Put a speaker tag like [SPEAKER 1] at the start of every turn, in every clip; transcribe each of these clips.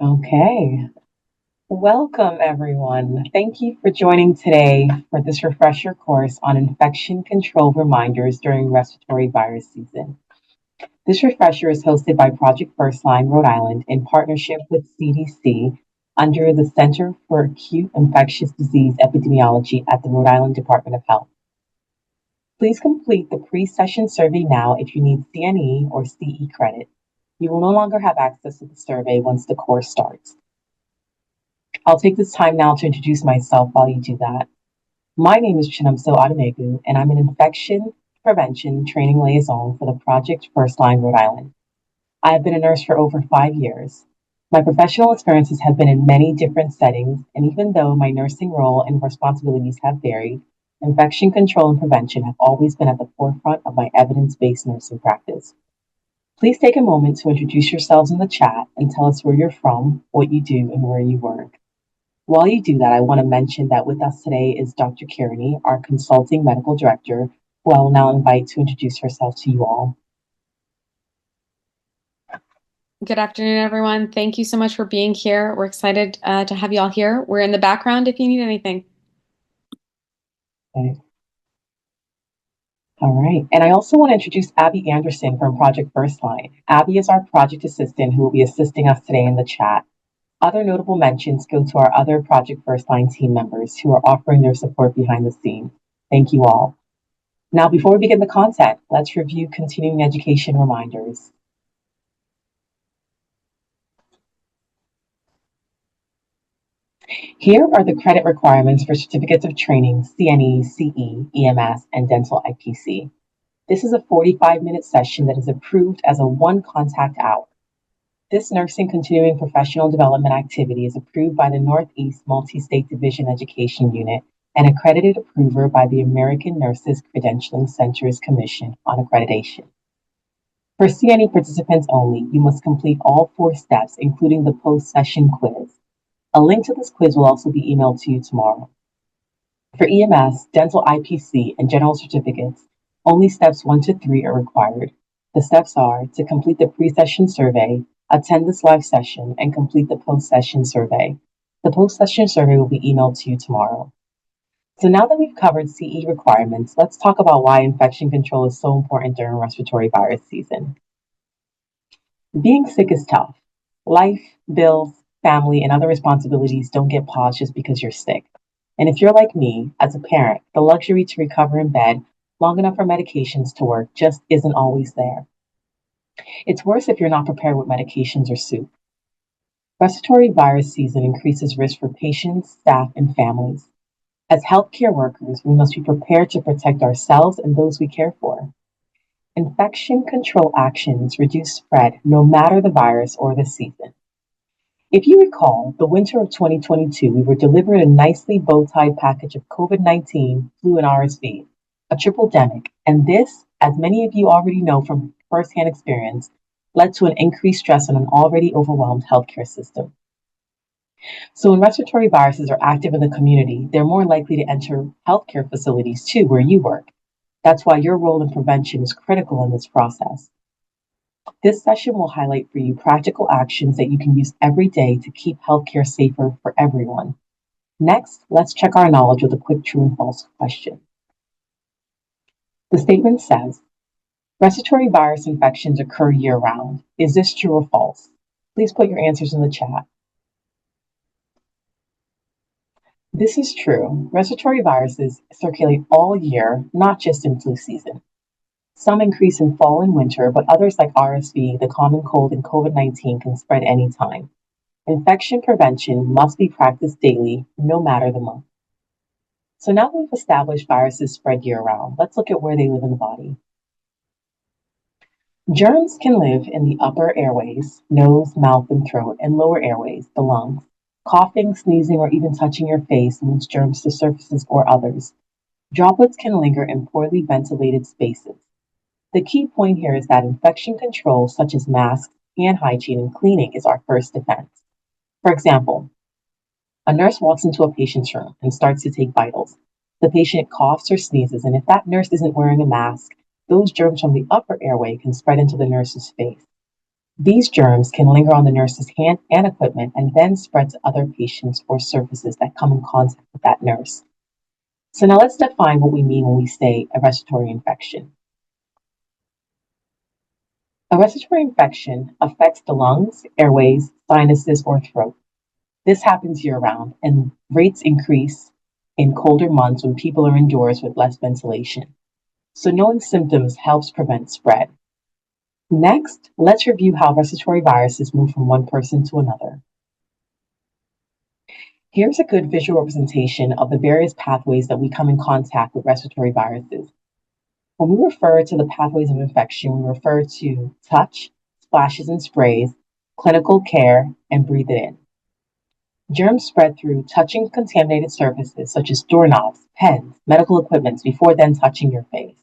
[SPEAKER 1] Okay. Welcome, everyone. Thank you for joining today for this refresher course on infection control reminders during respiratory virus season. This refresher is hosted by Project Firstline Rhode Island in partnership with CDC under the Center for Acute Infectious Disease Epidemiology at the Rhode Island Department of Health. Please complete the pre-session survey now if you need CNE or CE credit. You will no longer have access to the survey once the course starts. I'll take this time now to introduce myself while you do that. My name is Chinamso Ademegu, and I'm an infection prevention training liaison for the Project Firstline Rhode Island. I have been a nurse for over 5 years. My professional experiences have been in many different settings, and even though my nursing role and responsibilities have varied, infection control and prevention have always been at the forefront of my evidence-based nursing practice. Please take a moment to introduce yourselves in the chat and tell us where you're from, what you do, and where you work. While you do that, I want to mention that with us today is Dr. Kearney, our consulting medical director, who I will now invite to introduce herself to you all.
[SPEAKER 2] Good afternoon, everyone. Thank you so much for being here. We're excited to have you all here. We're in the background if you need anything.
[SPEAKER 1] Okay. All right. And I also want to introduce Abby Anderson from Project Firstline. Abby is our project assistant who will be assisting us today in the chat. Other notable mentions go to our other Project Firstline team members who are offering their support behind the scenes. Thank you all. Now, before we begin the content, let's review continuing education reminders. Here are the credit requirements for certificates of training, CNE, CE, EMS, and dental IPC. This is a 45-minute session that is approved as a one contact hour. This nursing continuing professional development activity is approved by the Northeast Multi-State Division Education Unit and accredited approver by the American Nurses Credentialing Centers Commission on Accreditation. For CNE participants only, you must complete all 4 steps, including the post-session quiz. A link to this quiz will also be emailed to you tomorrow. For EMS, dental IPC, and general certificates, only steps 1 to 3 are required. The steps are to complete the pre-session survey, attend this live session, and complete the post-session survey. The post-session survey will be emailed to you tomorrow. So now that we've covered CE requirements, let's talk about why infection control is so important during respiratory virus season. Being sick is tough. Life, bills, family, and other responsibilities don't get paused just because you're sick. And if you're like me, as a parent, the luxury to recover in bed long enough for medications to work just isn't always there. It's worse if you're not prepared with medications or soup. Respiratory virus season increases risk for patients, staff, and families. As healthcare workers, we must be prepared to protect ourselves and those we care for. Infection control actions reduce spread no matter the virus or the season. If you recall, the winter of 2022, we were delivered a nicely bow-tied package of COVID-19, flu, and RSV, a triple-demic, and this, as many of you already know from firsthand experience, led to an increased stress on an already overwhelmed healthcare system. So when respiratory viruses are active in the community, they're more likely to enter healthcare facilities too, where you work. That's why your role in prevention is critical in this process. This session will highlight for you practical actions that you can use every day to keep healthcare safer for everyone. Next, let's check our knowledge with a quick true and false question. The statement says, respiratory virus infections occur year-round. Is this true or false? Please put your answers in the chat. This is true. Respiratory viruses circulate all year, not just in flu season. Some increase in fall and winter, but others like RSV, the common cold, and COVID-19 can spread anytime. Infection prevention must be practiced daily, no matter the month. So now that we've established viruses spread year-round, let's look at where they live in the body. Germs can live in the upper airways, nose, mouth, and throat, and lower airways, the lungs. Coughing, sneezing, or even touching your face moves germs to surfaces or others. Droplets can linger in poorly ventilated spaces. The key point here is that infection control, such as masks, hand hygiene, and cleaning, is our first defense. For example, a nurse walks into a patient's room and starts to take vitals. The patient coughs or sneezes, and if that nurse isn't wearing a mask, those germs from the upper airway can spread into the nurse's face. These germs can linger on the nurse's hand and equipment and then spread to other patients or surfaces that come in contact with that nurse. So now let's define what we mean when we say a respiratory infection. A respiratory infection affects the lungs, airways, sinuses, or throat. This happens year-round, and rates increase in colder months when people are indoors with less ventilation. So knowing symptoms helps prevent spread. Next, let's review how respiratory viruses move from one person to another. Here's a good visual representation of the various pathways that we come in contact with respiratory viruses. When we refer to the pathways of infection, we refer to touch, splashes and sprays, clinical care, and breathe it in. Germs spread through touching contaminated surfaces such as doorknobs, pens, medical equipment before then touching your face.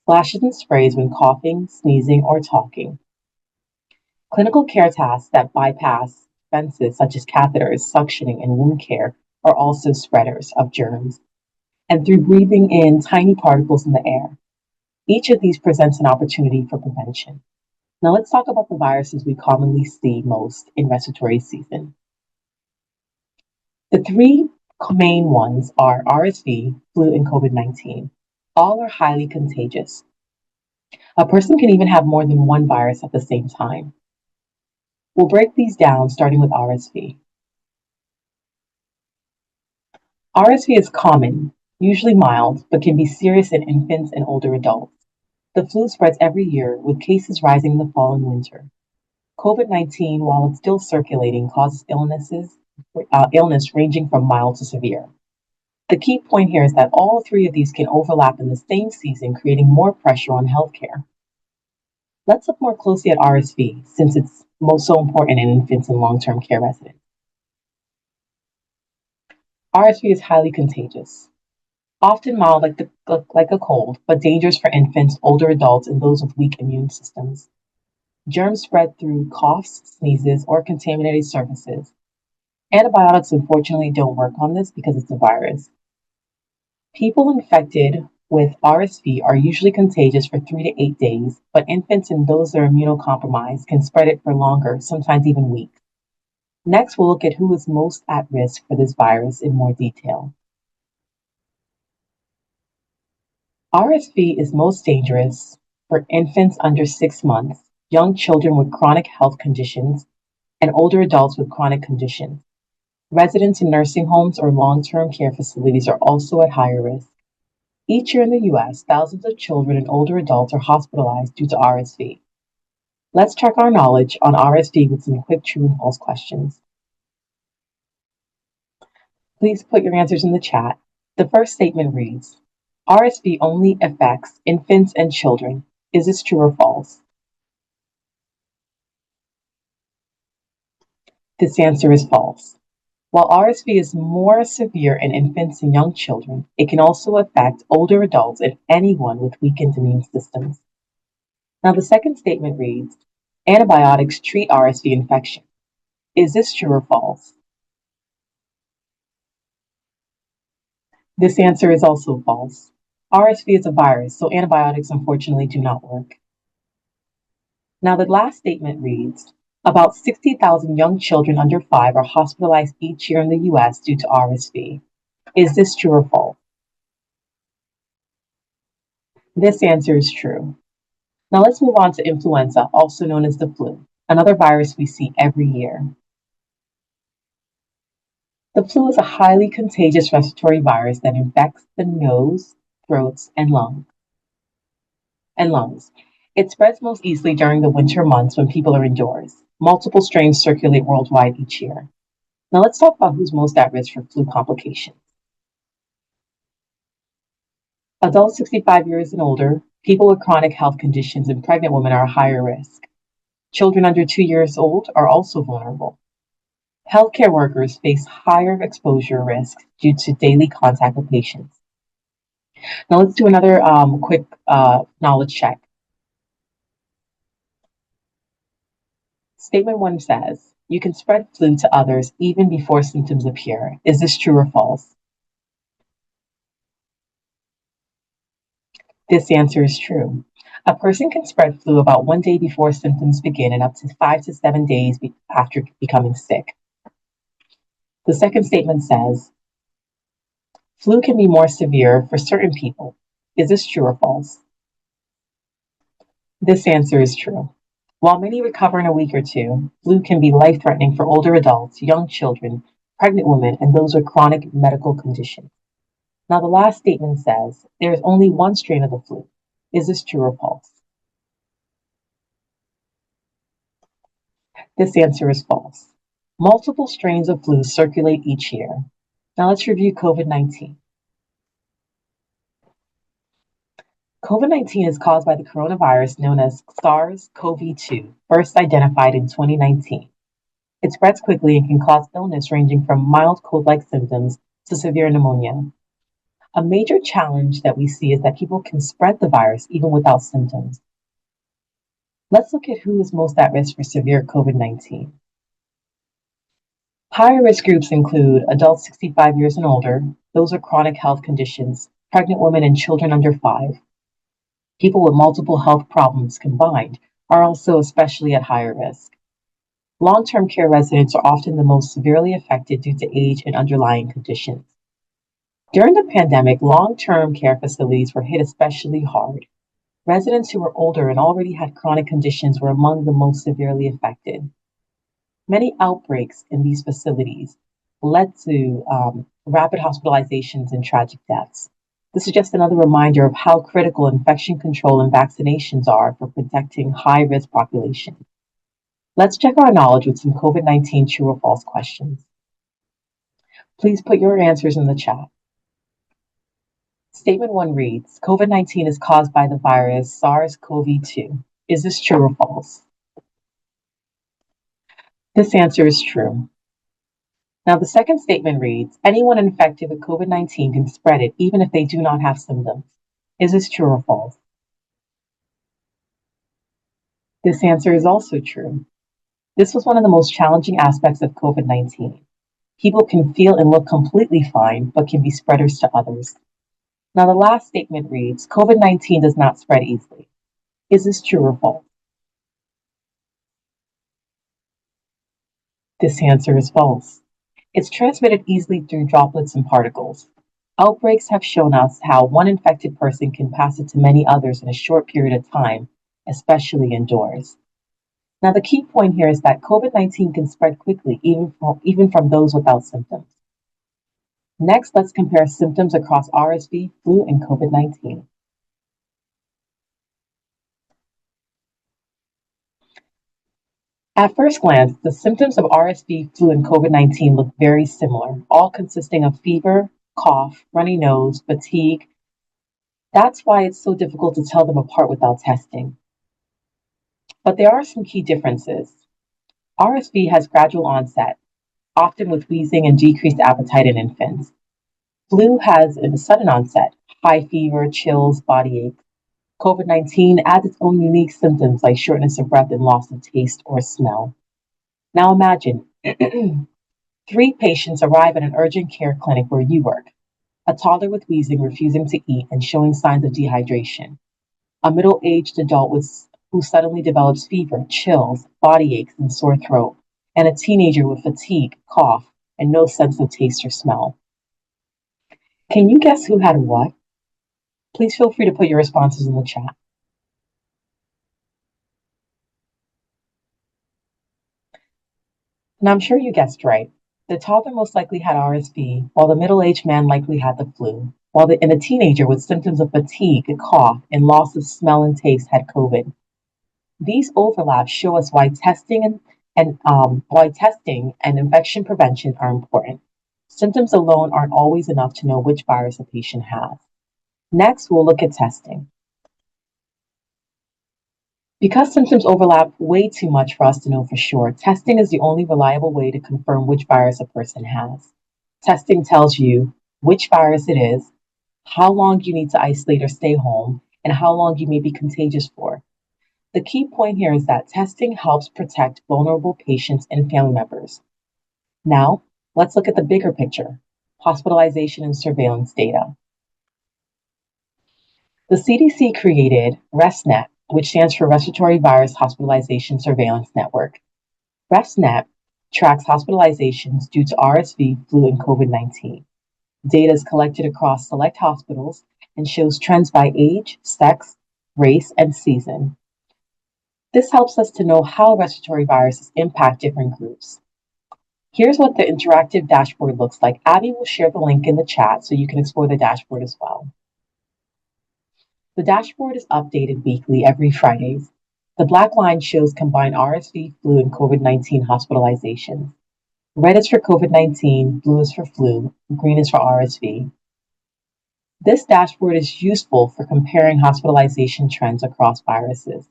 [SPEAKER 1] Splashes and sprays when coughing, sneezing, or talking. Clinical care tasks that bypass defenses such as catheters, suctioning, and wound care are also spreaders of germs. And through breathing in tiny particles in the air. Each of these presents an opportunity for prevention. Now let's talk about the viruses we commonly see most in respiratory season. The three main ones are RSV, flu, and COVID-19. All are highly contagious. A person can even have more than one virus at the same time. We'll break these down starting with RSV. RSV is common, usually mild, but can be serious in infants and older adults. The flu spreads every year, with cases rising in the fall and winter. COVID-19, while it's still circulating, causes illness ranging from mild to severe. The key point here is that all three of these can overlap in the same season, creating more pressure on healthcare. Let's look more closely at RSV, since it's so important in infants and long-term care residents. RSV is highly contagious. Often mild like a cold, but dangerous for infants, older adults, and those with weak immune systems. Germs spread through coughs, sneezes, or contaminated surfaces. Antibiotics unfortunately don't work on this because it's a virus. People infected with RSV are usually contagious for 3 to 8 days, but infants and those that are immunocompromised can spread it for longer, sometimes even weeks. Next, we'll look at who is most at risk for this virus in more detail. RSV is most dangerous for infants under 6 months, young children with chronic health conditions, and older adults with chronic conditions. Residents in nursing homes or long-term care facilities are also at higher risk. Each year in the US, thousands of children and older adults are hospitalized due to RSV. Let's check our knowledge on RSV with some quick true and false questions. Please put your answers in the chat. The first statement reads, RSV only affects infants and children. Is this true or false? This answer is false. While RSV is more severe in infants and young children, it can also affect older adults and anyone with weakened immune systems. Now, the second statement reads, antibiotics treat RSV infection. Is this true or false? This answer is also false. RSV is a virus, so antibiotics unfortunately do not work. Now, the last statement reads, about 60,000 young children under 5 are hospitalized each year in the US due to RSV. Is this true or false? This answer is true. Now let's move on to influenza, also known as the flu, another virus we see every year. The flu is a highly contagious respiratory virus that infects the nose, throats, and lungs. It spreads most easily during the winter months when people are indoors. Multiple strains circulate worldwide each year. Now let's talk about who's most at risk for flu complications. Adults 65 years and older, people with chronic health conditions, and pregnant women are a higher risk. Children under 2 years old are also vulnerable. Healthcare workers face higher exposure risks due to daily contact with patients. Now let's do another quick knowledge check. Statement 1 says, you can spread flu to others even before symptoms appear. Is this true or false? This answer is true. A person can spread flu about 1 day before symptoms begin and up to 5 to 7 days after becoming sick. The second statement says, flu can be more severe for certain people. Is this true or false? This answer is true. While many recover in a week or two, flu can be life-threatening for older adults, young children, pregnant women, and those with chronic medical conditions. Now, the last statement says there is only one strain of the flu. Is this true or false? This answer is false. Multiple strains of flu circulate each year. Now let's review COVID-19. COVID-19 is caused by the coronavirus known as SARS-CoV-2, first identified in 2019. It spreads quickly and can cause illness ranging from mild cold-like symptoms to severe pneumonia. A major challenge that we see is that people can spread the virus even without symptoms. Let's look at who is most at risk for severe COVID-19. Higher risk groups include adults 65 years and older, those with chronic health conditions, pregnant women and children under 5. People with multiple health problems combined are also especially at higher risk. Long-term care residents are often the most severely affected due to age and underlying conditions. During the pandemic, long-term care facilities were hit especially hard. Residents who were older and already had chronic conditions were among the most severely affected. Many outbreaks in these facilities led to rapid hospitalizations and tragic deaths. This is just another reminder of how critical infection control and vaccinations are for protecting high-risk populations. Let's check our knowledge with some COVID-19 true or false questions. Please put your answers in the chat. Statement 1 reads, COVID-19 is caused by the virus SARS-CoV-2. Is this true or false? This answer is true. Now, the second statement reads, anyone infected with COVID-19 can spread it even if they do not have symptoms. Is this true or false? This answer is also true. This was one of the most challenging aspects of COVID-19. People can feel and look completely fine, but can be spreaders to others. Now, the last statement reads, COVID-19 does not spread easily. Is this true or false? This answer is false. It's transmitted easily through droplets and particles. Outbreaks have shown us how one infected person can pass it to many others in a short period of time, especially indoors. Now, the key point here is that COVID-19 can spread quickly, even from those without symptoms. Next, let's compare symptoms across RSV, flu, and COVID-19. At first glance, the symptoms of RSV, flu, and COVID-19 look very similar, all consisting of fever, cough, runny nose, fatigue. That's why it's so difficult to tell them apart without testing. But there are some key differences. RSV has gradual onset, often with wheezing and decreased appetite in infants. Flu has a sudden onset, high fever, chills, body aches. COVID-19 adds its own unique symptoms like shortness of breath and loss of taste or smell. Now imagine 3 patients arrive at an urgent care clinic where you work. A toddler with wheezing, refusing to eat, and showing signs of dehydration. A middle-aged adult who suddenly develops fever, chills, body aches, and sore throat. And a teenager with fatigue, cough, and no sense of taste or smell. Can you guess who had what? Please feel free to put your responses in the chat. And I'm sure you guessed right. The toddler most likely had RSV, while the middle-aged man likely had the flu, and the teenager with symptoms of fatigue, cough, and loss of smell and taste had COVID. These overlaps show us why testing and infection prevention are important. Symptoms alone aren't always enough to know which virus a patient has. Next, we'll look at testing. Because symptoms overlap way too much for us to know for sure, testing is the only reliable way to confirm which virus a person has. Testing tells you which virus it is, how long you need to isolate or stay home, and how long you may be contagious for. The key point here is that testing helps protect vulnerable patients and family members. Now, let's look at the bigger picture, hospitalization and surveillance data. The CDC created RESP-NET which stands for Respiratory Virus Hospitalization Surveillance Network. RESP-NET tracks hospitalizations due to RSV, flu, and COVID-19. Data is collected across select hospitals and shows trends by age, sex, race, and season. This helps us to know how respiratory viruses impact different groups. Here's what the interactive dashboard looks like. Abby will share the link in the chat so you can explore the dashboard as well. The dashboard is updated weekly every Fridays. The black line shows combined RSV, flu, and COVID-19 hospitalizations. Red is for COVID-19, blue is for flu, green is for RSV. This dashboard is useful for comparing hospitalization trends across viruses.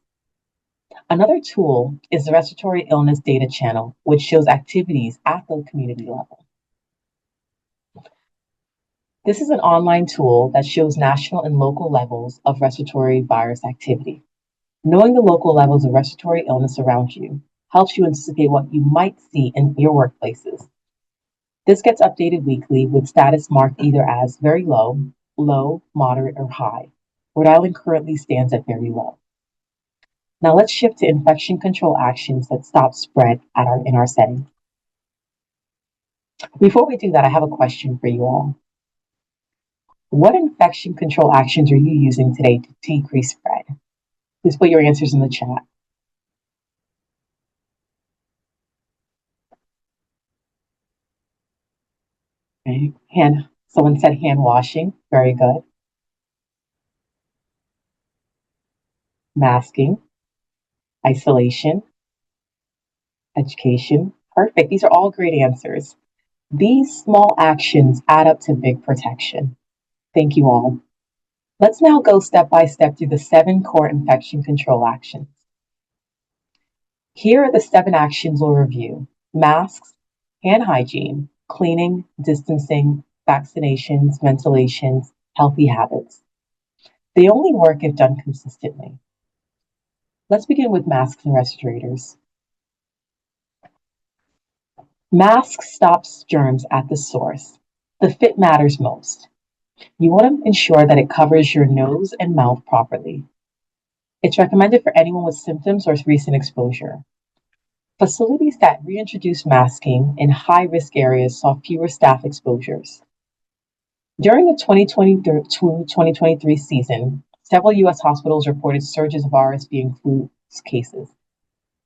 [SPEAKER 1] Another tool is the Respiratory Illness Data Channel, which shows activities at the community level. This is an online tool that shows national and local levels of respiratory virus activity. Knowing the local levels of respiratory illness around you helps you anticipate what you might see in your workplaces. This gets updated weekly with status marked either as very low, low, moderate, or high. Rhode Island currently stands at very low. Now let's shift to infection control actions that stop spread in our setting. Before we do that, I have a question for you all. What infection control actions are you using today to decrease spread? Please put your answers in the chat. Okay. Someone said hand washing. Very good. Masking. Isolation. Education. Perfect. These are all great answers. These small actions add up to big protection. Thank you all. Let's now go step by step through the 7 core infection control actions. Here are the 7 actions we'll review: masks, hand hygiene, cleaning, distancing, vaccinations, ventilations, healthy habits. They only work if done consistently. Let's begin with masks and respirators. Masks stops germs at the source. The fit matters most. You want to ensure that it covers your nose and mouth properly. It's recommended for anyone with symptoms or recent exposure. Facilities that reintroduced masking in high-risk areas saw fewer staff exposures. During the 2022-2023 season, several U.S. hospitals reported surges of RSV and flu cases.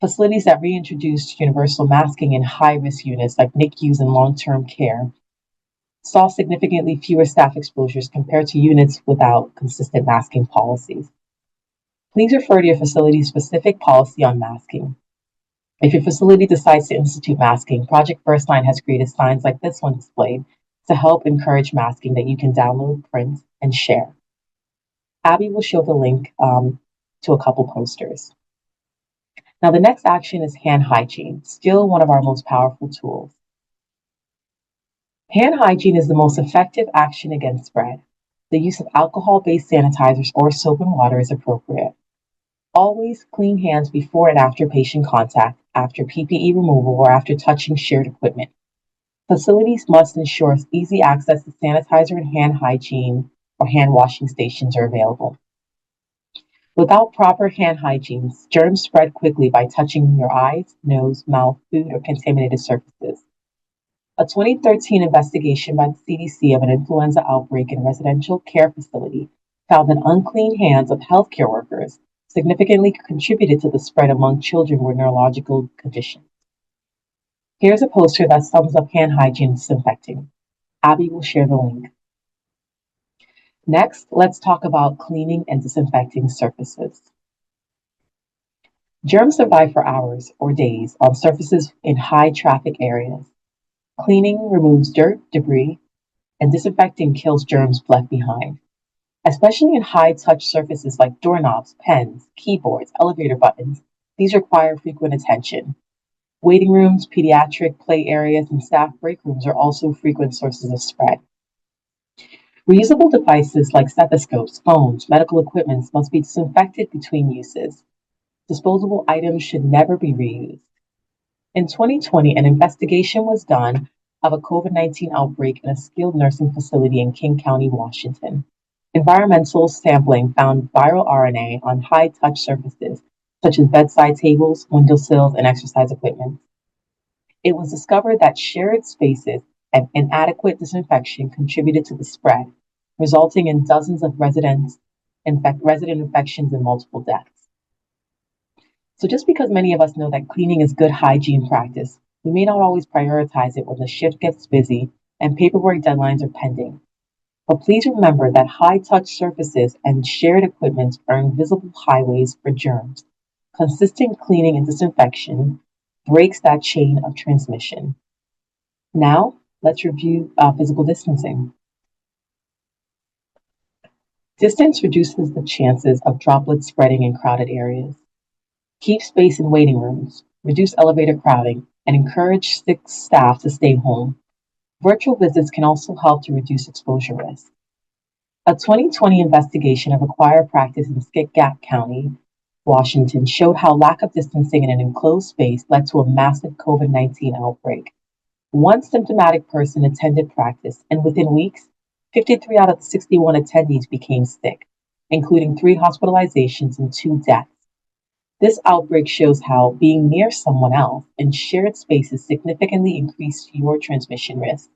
[SPEAKER 1] Facilities that reintroduced universal masking in high-risk units like NICUs and long-term care saw significantly fewer staff exposures compared to units without consistent masking policies. Please refer to your facility's specific policy on masking. If your facility decides to institute masking, Project Firstline has created signs like this one displayed to help encourage masking that you can download, print, and share. Abby will show the link to a couple posters. Now, the next action is hand hygiene, still one of our most powerful tools. Hand hygiene is the most effective action against spread. The use of alcohol-based sanitizers or soap and water is appropriate. Always clean hands before and after patient contact, after PPE removal, or after touching shared equipment. Facilities must ensure easy access to sanitizer and hand hygiene or hand washing stations are available. Without proper hand hygiene, germs spread quickly by touching your eyes, nose, mouth, food, or contaminated surfaces. A 2013 investigation by the CDC of an influenza outbreak in a residential care facility found that unclean hands of healthcare workers significantly contributed to the spread among children with neurological conditions. Here's a poster that sums up hand hygiene and disinfecting. Abby will share the link. Next, let's talk about cleaning and disinfecting surfaces. Germs survive for hours or days on surfaces in high traffic areas. Cleaning removes dirt, debris, and disinfecting kills germs left behind. Especially in high-touch surfaces like doorknobs, pens, keyboards, elevator buttons, these require frequent attention. Waiting rooms, pediatric play areas, and staff break rooms are also frequent sources of spread. Reusable devices like stethoscopes, phones, medical equipment must be disinfected between uses. Disposable items should never be reused. In 2020, an investigation was done of a COVID-19 outbreak in a skilled nursing facility in King County, Washington. Environmental sampling found viral RNA on high-touch surfaces, such as bedside tables, windowsills, and exercise equipment. It was discovered that shared spaces and inadequate disinfection contributed to the spread, resulting in dozens of resident infections and multiple deaths. So just because many of us know that cleaning is good hygiene practice, we may not always prioritize it when the shift gets busy and paperwork deadlines are pending. But please remember that high-touch surfaces and shared equipment are invisible highways for germs. Consistent cleaning and disinfection breaks that chain of transmission. Now, let's review physical distancing. Distance reduces the chances of droplets spreading in crowded areas. Keep space in waiting rooms, reduce elevator crowding, and encourage sick staff to stay home. Virtual visits can also help to reduce exposure risk. A 2020 investigation of acquired practice in Skagit County, Washington, showed how lack of distancing in an enclosed space led to a massive COVID-19 outbreak. One symptomatic person attended practice, and within weeks, 53 out of the 61 attendees became sick, including 3 hospitalizations and 2 deaths. This outbreak shows how being near someone else in shared spaces significantly increase your transmission risk.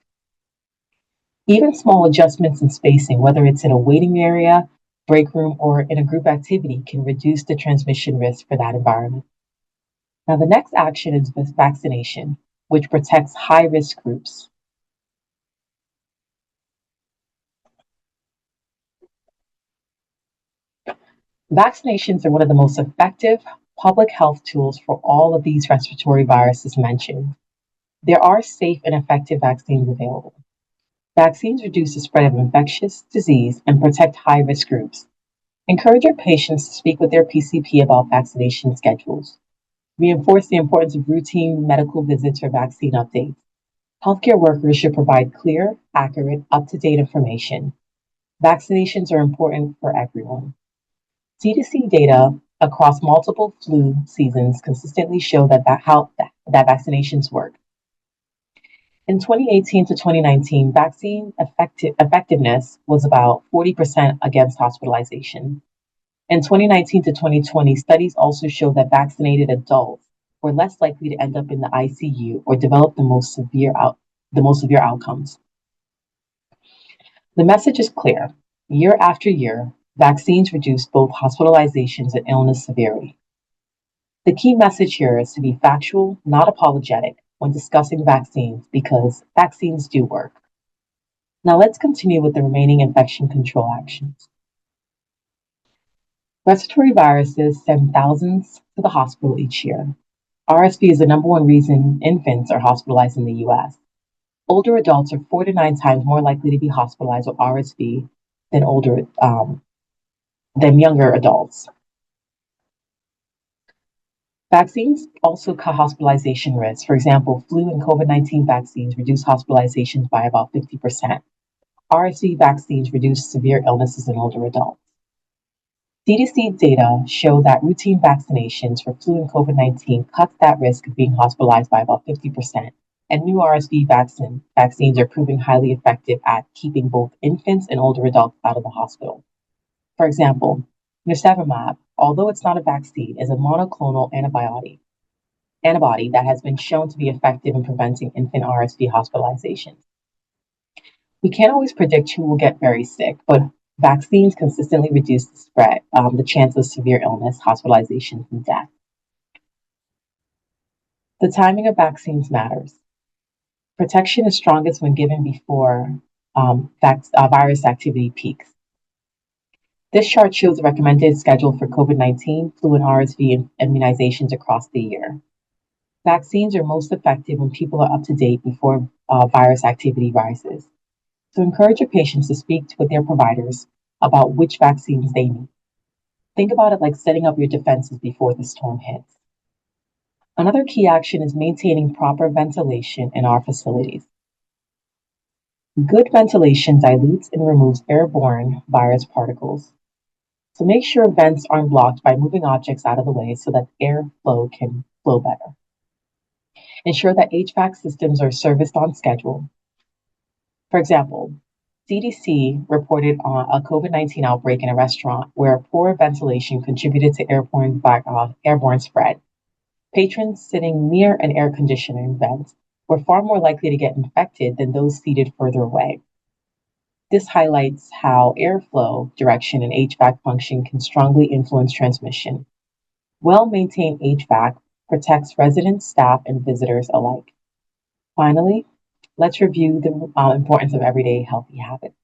[SPEAKER 1] Even small adjustments in spacing, whether it's in a waiting area, break room, or in a group activity, can reduce the transmission risk for that environment. Now, the next action is vaccination, which protects high-risk groups. Vaccinations are one of the most effective public health tools for all of these respiratory viruses mentioned. There are safe and effective vaccines available. Vaccines reduce the spread of infectious disease and protect high-risk groups. Encourage your patients to speak with their PCP about vaccination schedules. Reinforce the importance of routine medical visits or vaccine updates. Healthcare workers should provide clear, accurate, up-to-date information. Vaccinations are important for everyone. CDC data across multiple flu seasons consistently show that vaccinations work. In 2018 to 2019, vaccine effectiveness was about 40% against hospitalization. In 2019 to 2020, studies also showed that vaccinated adults were less likely to end up in the ICU or develop the most severe outcomes. The message is clear. Year after year, vaccines reduce both hospitalizations and illness severity. The key message here is to be factual, not apologetic, when discussing vaccines because vaccines do work. Now let's continue with the remaining infection control actions. Respiratory viruses send thousands to the hospital each year. RSV is the number one reason infants are hospitalized in the US. Older adults are 4 to 9 times more likely to be hospitalized with RSV than younger adults. Vaccines also cut hospitalization risk. For example, flu and COVID-19 vaccines reduce hospitalizations by about 50%. RSV vaccines reduce severe illnesses in older adults. CDC data show that routine vaccinations for flu and COVID-19 cuts that risk of being hospitalized by about 50%, and new RSV vaccines are proving highly effective at keeping both infants and older adults out of the hospital. For example, nirsevimab, although it's not a vaccine, is a monoclonal antibody that has been shown to be effective in preventing infant RSV hospitalizations. We can't always predict who will get very sick, but vaccines consistently reduce the chance of severe illness, hospitalizations, and death. The timing of vaccines matters. Protection is strongest when given before virus activity peaks. This chart shows the recommended schedule for COVID-19, flu, and RSV immunizations across the year. Vaccines are most effective when people are up to date before virus activity rises. So encourage your patients to speak with their providers about which vaccines they need. Think about it like setting up your defenses before the storm hits. Another key action is maintaining proper ventilation in our facilities. Good ventilation dilutes and removes airborne virus particles. So make sure vents aren't blocked by moving objects out of the way so that airflow can flow better. Ensure that HVAC systems are serviced on schedule. For example, CDC reported on a COVID-19 outbreak in a restaurant where poor ventilation contributed to airborne spread. Patrons sitting near an air conditioning vent were far more likely to get infected than those seated further away. This highlights how airflow direction and HVAC function can strongly influence transmission. Well-maintained HVAC protects residents, staff, and visitors alike. Finally, let's review the importance of everyday healthy habits.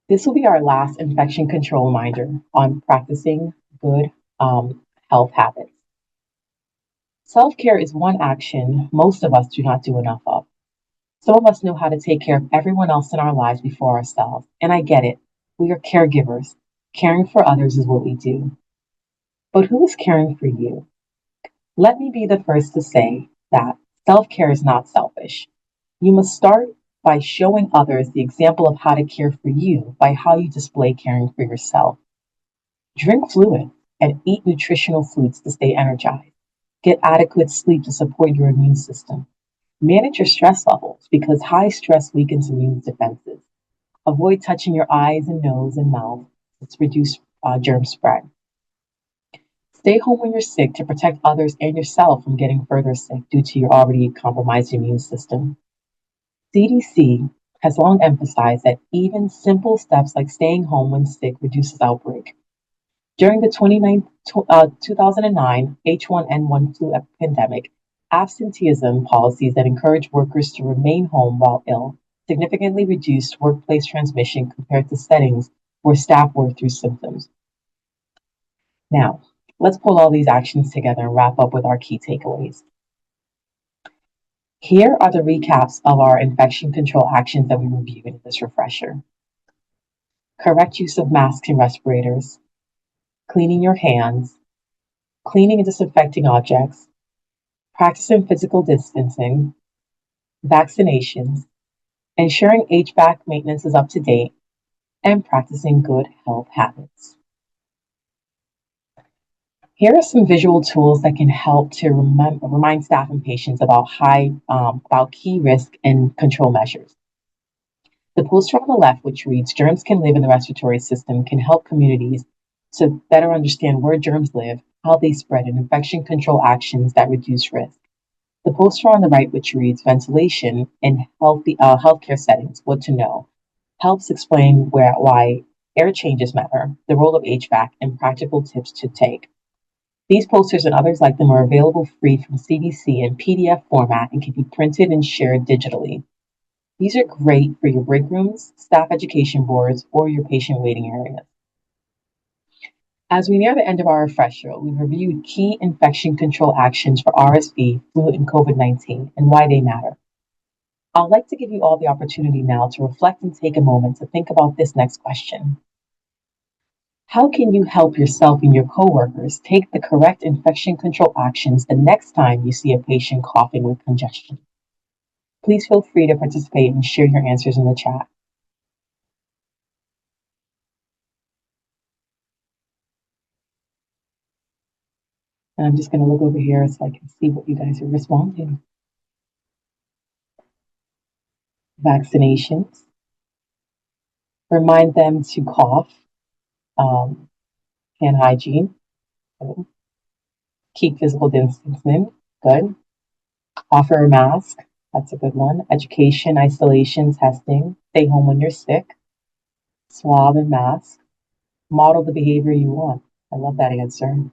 [SPEAKER 1] This will be our last infection control reminder on practicing good health habits. Self-care is one action most of us do not do enough of. Some of us know how to take care of everyone else in our lives before ourselves, and I get it. We are caregivers. Caring for others is what we do. But who is caring for you? Let me be the first to say that self-care is not selfish. You must start by showing others the example of how to care for you by how you display caring for yourself. Drink fluid and eat nutritional foods to stay energized. Get adequate sleep to support your immune system. Manage your stress levels because high stress weakens immune defenses. Avoid touching your eyes and nose and mouth to reduce germ spread. Stay home when you're sick to protect others and yourself from getting further sick due to your already compromised immune system. CDC has long emphasized that even simple steps like staying home when sick reduces outbreak. During the 2009 H1N1 flu pandemic, absenteeism policies that encourage workers to remain home while ill significantly reduced workplace transmission compared to settings where staff worked through symptoms. Now, let's pull all these actions together and wrap up with our key takeaways. Here are the recaps of our infection control actions that we reviewed in this refresher. Correct use of masks and respirators, cleaning your hands, cleaning and disinfecting objects, practicing physical distancing, vaccinations, ensuring HVAC maintenance is up to date, and practicing good health habits. Here are some visual tools that can help to remind staff and patients about key risk and control measures. The poster on the left, which reads, "Germs can live in the respiratory system," can help communities to better understand where germs live, how they spread, and infection control actions that reduce risk. The poster on the right, which reads, "Ventilation in healthcare settings, what to know," helps explain why air changes matter, the role of HVAC, and practical tips to take. These posters and others like them are available free from CDC in PDF format and can be printed and shared digitally. These are great for your break rooms, staff education boards, or your patient waiting areas. As we near the end of our refresher, we reviewed key infection control actions for RSV, flu, and COVID-19 and why they matter. I'd like to give you all the opportunity now to reflect and take a moment to think about this next question. How can you help yourself and your coworkers take the correct infection control actions the next time you see a patient coughing with congestion? Please feel free to participate and share your answers in the chat. And I'm just going to look over here so I can see what you guys are responding. Vaccinations. Remind them to cough. Hand hygiene. Good. Keep physical distancing. Good. Offer a mask. That's a good one. Education, isolation, testing. Stay home when you're sick. Swab and mask. Model the behavior you want. I love that answer.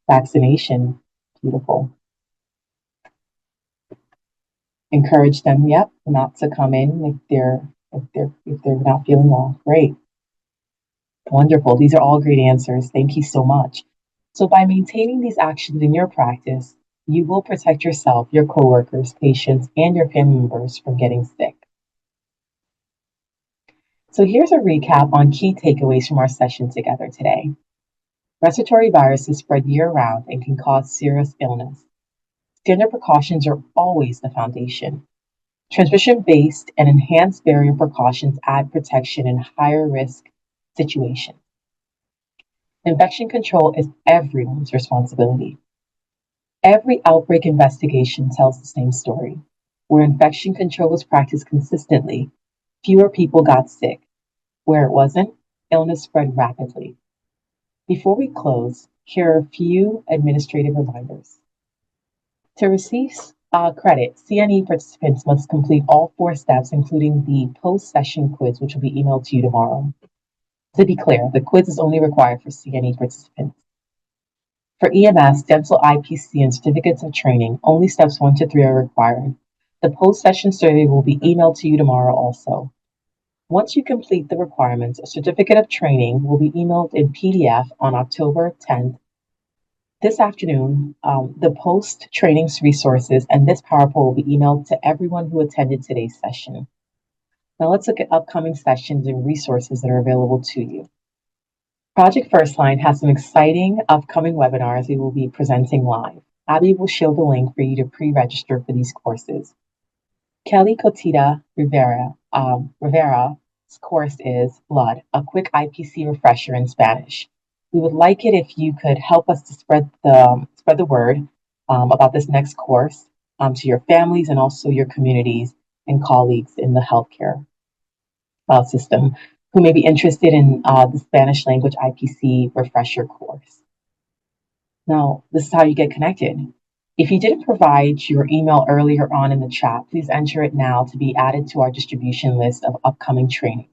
[SPEAKER 1] Vaccination. Beautiful. Encourage them, not to come in if they're not feeling well. Great. Wonderful. These are all great answers. Thank you so much. So by maintaining these actions in your practice, you will protect yourself, your coworkers, patients, and your family members from getting sick. So here's a recap on key takeaways from our session together today. Respiratory viruses spread year-round and can cause serious illness. Standard precautions are always the foundation. Transmission-based and enhanced barrier precautions add protection in higher risk situations. Infection control is everyone's responsibility. Every outbreak investigation tells the same story. Where infection control was practiced consistently, fewer people got sick. Where it wasn't, illness spread rapidly. Before we close, here are a few administrative reminders. To receive credit, CNE participants must complete all 4 steps, including the post-session quiz, which will be emailed to you tomorrow. To be clear, the quiz is only required for CNE participants. For EMS, dental IPC, and certificates of training, only steps 1 to 3 are required. The post-session survey will be emailed to you tomorrow also. Once you complete the requirements, a certificate of training will be emailed in PDF on October 10th. This afternoon, the post-training resources and this PowerPoint will be emailed to everyone who attended today's session. Now let's look at upcoming sessions and resources that are available to you. Project Firstline has some exciting upcoming webinars we will be presenting live. Abby will show the link for you to pre-register for these courses. Kelly Cotita Rivera's course is Blood, a quick IPC refresher in Spanish. We would like it if you could help us to spread the word about this next course to your families and also your communities and colleagues in the healthcare system who may be interested in the Spanish language IPC refresher course. Now, this is how you get connected. If you didn't provide your email earlier on in the chat, please enter it now to be added to our distribution list of upcoming training.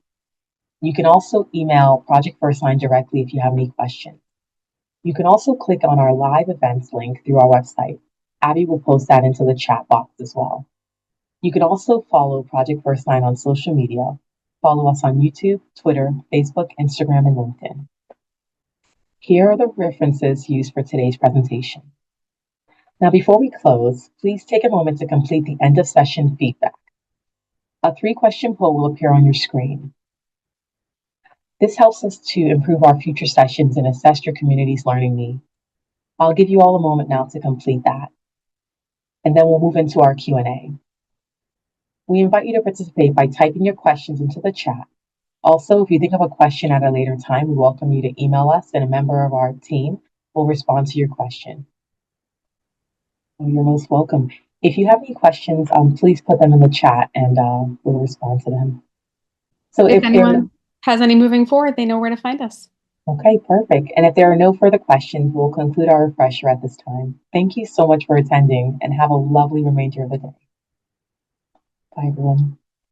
[SPEAKER 1] You can also email Project Firstline directly if you have any questions. You can also click on our live events link through our website. Abby will post that into the chat box as well. You can also follow Project Firstline on social media. Follow us on YouTube, Twitter, Facebook, Instagram, and LinkedIn. Here are the references used for today's presentation. Now, before we close, please take a moment to complete the end of session feedback. A 3-question poll will appear on your screen. This helps us to improve our future sessions and assess your community's learning needs. I'll give you all a moment now to complete that, and then we'll move into our Q&A. We invite you to participate by typing your questions into the chat. Also, if you think of a question at a later time, we welcome you to email us, and a member of our team will respond to your question. You're most welcome. If you have any questions, please put them in the chat and we'll respond to them. So
[SPEAKER 2] if anyone has any moving forward, they know where to find us.
[SPEAKER 1] Okay, perfect. And if there are no further questions, we'll conclude our refresher at this time. Thank you so much for attending and have a lovely remainder of the day. Bye, everyone.